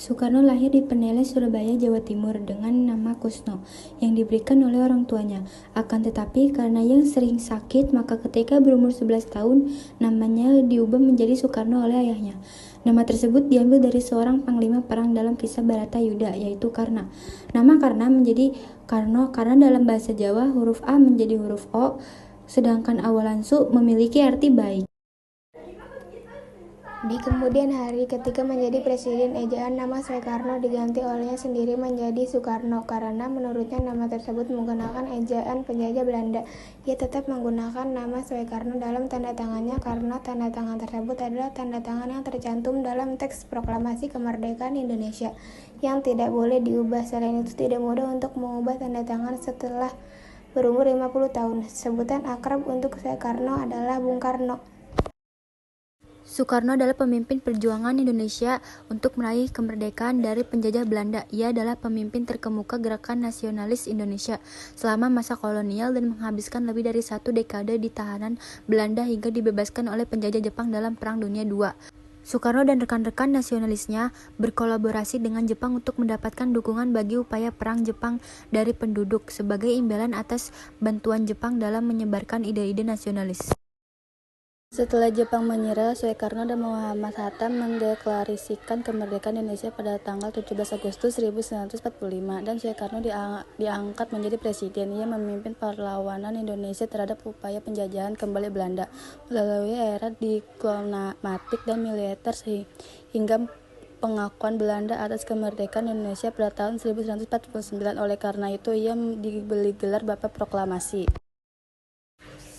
Soekarno lahir di Peneleh, Surabaya, Jawa Timur dengan nama Kusno yang diberikan oleh orang tuanya. Akan tetapi karena yang sering sakit, maka ketika berumur 11 tahun namanya diubah menjadi Soekarno oleh ayahnya. Nama tersebut diambil dari seorang panglima perang dalam kisah Baratayuda, yaitu Karna. Nama Karna menjadi Karno karena dalam bahasa Jawa huruf A menjadi huruf O, sedangkan awalan su memiliki arti baik. Di kemudian hari, ketika menjadi presiden, ejaan nama Soekarno diganti olehnya sendiri menjadi Soekarno karena menurutnya nama tersebut menggunakan ejaan penjajah Belanda. Ia tetap menggunakan nama Soekarno dalam tanda tangannya karena tanda tangan tersebut adalah tanda tangan yang tercantum dalam teks proklamasi kemerdekaan Indonesia yang tidak boleh diubah. Selain itu, tidak mudah untuk mengubah tanda tangan setelah berumur 50 tahun. Sebutan akrab untuk Soekarno adalah Bung Karno. Soekarno adalah pemimpin perjuangan Indonesia untuk meraih kemerdekaan dari penjajah Belanda. Ia adalah pemimpin terkemuka gerakan nasionalis Indonesia selama masa kolonial dan menghabiskan lebih dari 1 dekade di tahanan Belanda hingga dibebaskan oleh penjajah Jepang dalam Perang Dunia II. Soekarno dan rekan-rekan nasionalisnya berkolaborasi dengan Jepang untuk mendapatkan dukungan bagi upaya perang Jepang dari penduduk sebagai imbalan atas bantuan Jepang dalam menyebarkan ide-ide nasionalis. Setelah Jepang menyerah, Soekarno dan Muhammad Hatta mendeklarasikan kemerdekaan Indonesia pada tanggal 17 Agustus 1945 dan Soekarno diangkat menjadi presiden. Ia memimpin perlawanan Indonesia terhadap upaya penjajahan kembali Belanda melalui era diplomatik dan militer hingga pengakuan Belanda atas kemerdekaan Indonesia pada tahun 1949. Oleh karena itu, ia diberi gelar Bapak Proklamasi.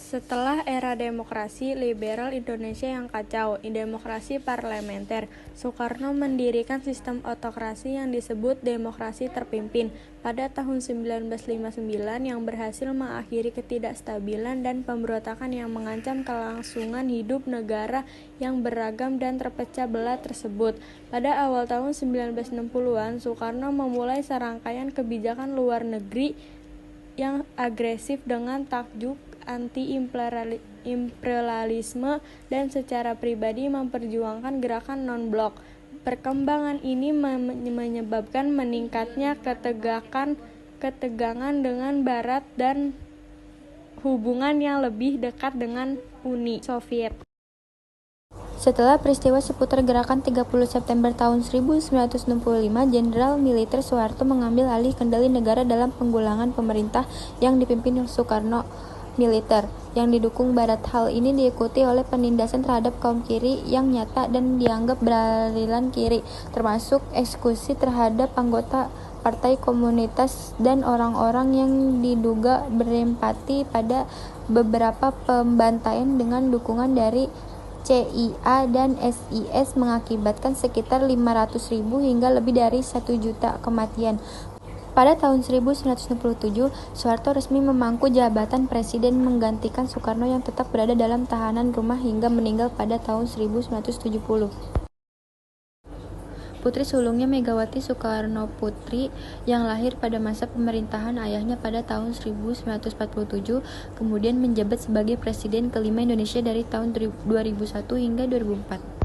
Setelah era demokrasi liberal Indonesia yang kacau, demokrasi parlementer, Soekarno mendirikan sistem autokrasi yang disebut demokrasi terpimpin pada tahun 1959 yang berhasil mengakhiri ketidakstabilan dan pemberontakan yang mengancam kelangsungan hidup negara yang beragam dan terpecah belah tersebut. Pada awal tahun 1960-an, Soekarno memulai serangkaian kebijakan luar negeri yang agresif dengan tajuk anti-imperialisme dan secara pribadi memperjuangkan gerakan non-blok. Perkembangan ini menyebabkan meningkatnya ketegangan dengan Barat dan hubungan yang lebih dekat dengan Uni Soviet. Setelah peristiwa seputar gerakan 30 September tahun 1965, Jenderal Militer Soeharto mengambil alih kendali negara dalam penggulangan pemerintah yang dipimpin Soekarno militer yang didukung Barat. Hal ini diikuti oleh penindasan terhadap kaum kiri yang nyata dan dianggap beraliran kiri, termasuk eksekusi terhadap anggota Partai Komunitas dan orang-orang yang diduga berempati pada beberapa pembantaian dengan dukungan dari CIA dan SIS mengakibatkan sekitar 500.000 hingga lebih dari 1 juta kematian. Pada tahun 1967, Soeharto resmi memangku jabatan presiden menggantikan Soekarno yang tetap berada dalam tahanan rumah hingga meninggal pada tahun 1970. Putri sulungnya Megawati Soekarnoputri yang lahir pada masa pemerintahan ayahnya pada tahun 1947, kemudian menjabat sebagai presiden kelima Indonesia dari tahun 2001 hingga 2004.